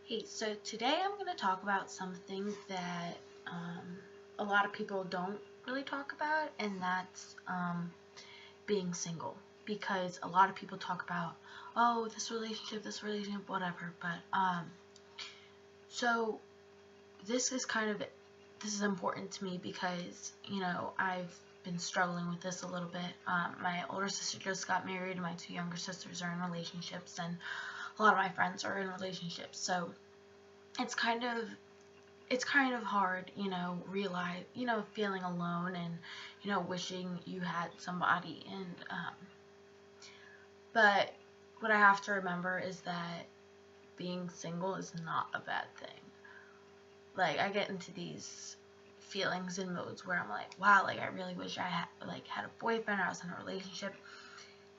Hey, so today I'm going to talk about something that a lot of people don't really talk about, and that's being single. Because a lot of people talk about, oh, this relationship, whatever. But so this is this is important to me because I've been struggling with this a little bit. My older sister just got married, and my two younger sisters are in relationships, and a lot of my friends are in relationships. So it's kind of hard, feeling alone and, wishing you had somebody. And, but what I have to remember is that being single is not a bad thing. Like, I get into these feelings and modes where I'm like, wow, like, I really wish I had a boyfriend, or I was in a relationship.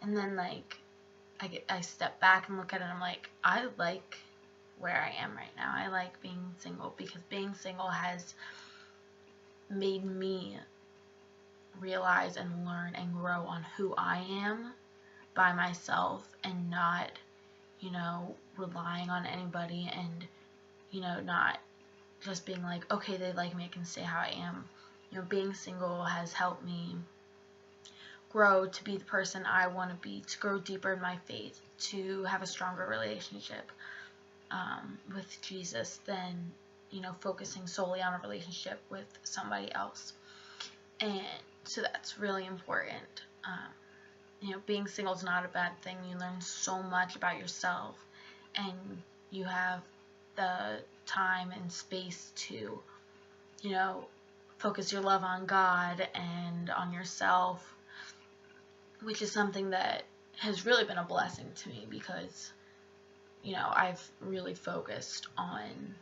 And then, like, I step back and look at it, and I'm like, I like where I am right now. I like being single because being single has made me realize and learn and grow on who I am by myself, and not, relying on anybody, and, not just being like, okay, they like me, I can stay how I am. Being single has helped me grow to be the person I want to be, to grow deeper in my faith, to have a stronger relationship with Jesus than, focusing solely on a relationship with somebody else. And so that's really important. Being single is not a bad thing. You learn so much about yourself, and you have the time and space to, focus your love on God and on yourself, which is something that has really been a blessing to me because, I've really focused on,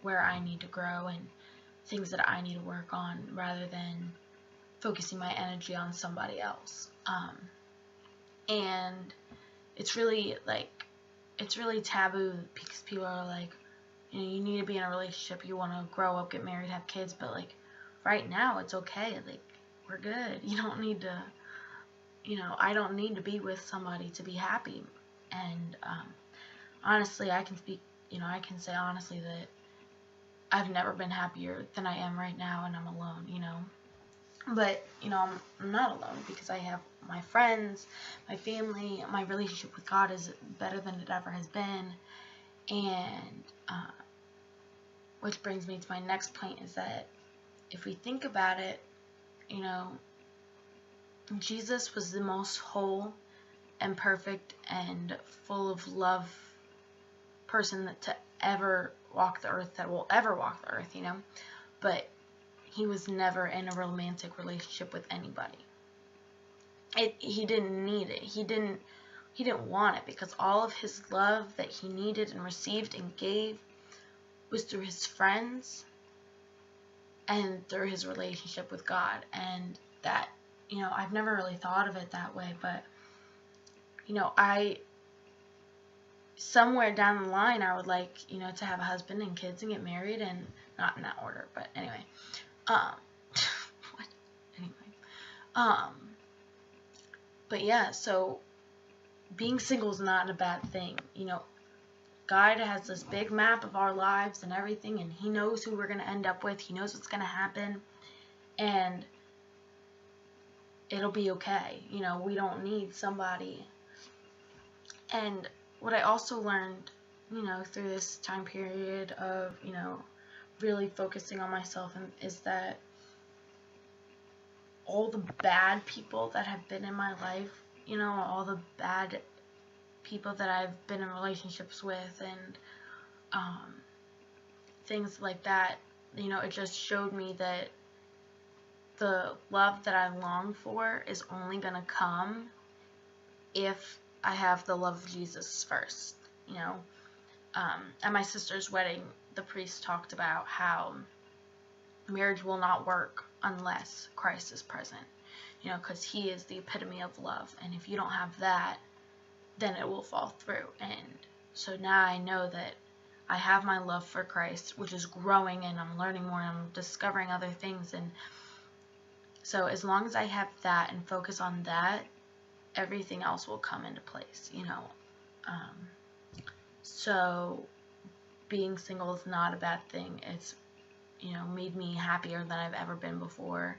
where I need to grow and things that I need to work on, rather than focusing my energy on somebody else. And it's really taboo because people are like, you need to be in a relationship, you want to grow up, get married, have kids, but like right now it's okay, like we're good. You don't need to, I don't need to be with somebody to be happy. And honestly, I can say honestly that I've never been happier than I am right now, and I'm alone, But, I'm not alone because I have my friends, my family, my relationship with God is better than it ever has been. And, which brings me to my next point, is that if we think about it, Jesus was the most whole and perfect and full of love person to ever walk the earth, that will ever walk the earth, But he was never in a romantic relationship with anybody. He didn't need it. He didn't want it, because all of his love that he needed and received and gave was through his friends and through his relationship with God. And that, I've never really thought of it that way, but I somewhere down the line I would like, to have a husband and kids and get married, and not in that order, but anyway. What? Anyway. But yeah, so being single is not a bad thing. God has this big map of our lives and everything, and he knows who we're going to end up with. He knows what's going to happen, and it'll be okay. We don't need somebody. And what I also learned, through this time period of, really focusing on myself, is that all the bad people that have been in my life, all the bad people that I've been in relationships with, and things like that, it just showed me that the love that I long for is only going to come if I have the love of Jesus first. At my sister's wedding, the priest talked about how marriage will not work unless Christ is present, because he is the epitome of love, and if you don't have that, then it will fall through. And so now I know that I have my love for Christ, which is growing, and I'm learning more, and I'm discovering other things. And so as long as I have that and focus on that, everything else will come into place, So being single is not a bad thing. It's, made me happier than I've ever been before.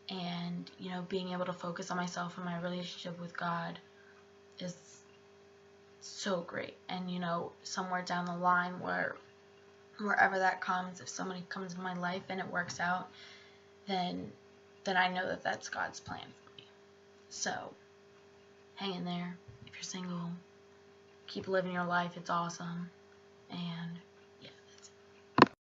And, being able to focus on myself and my relationship with God is so great. And, somewhere down the line, wherever that comes, if somebody comes in my life and it works out, then I know that that's God's plan for me. So, hang in there. If you're single, keep living your life. It's awesome. And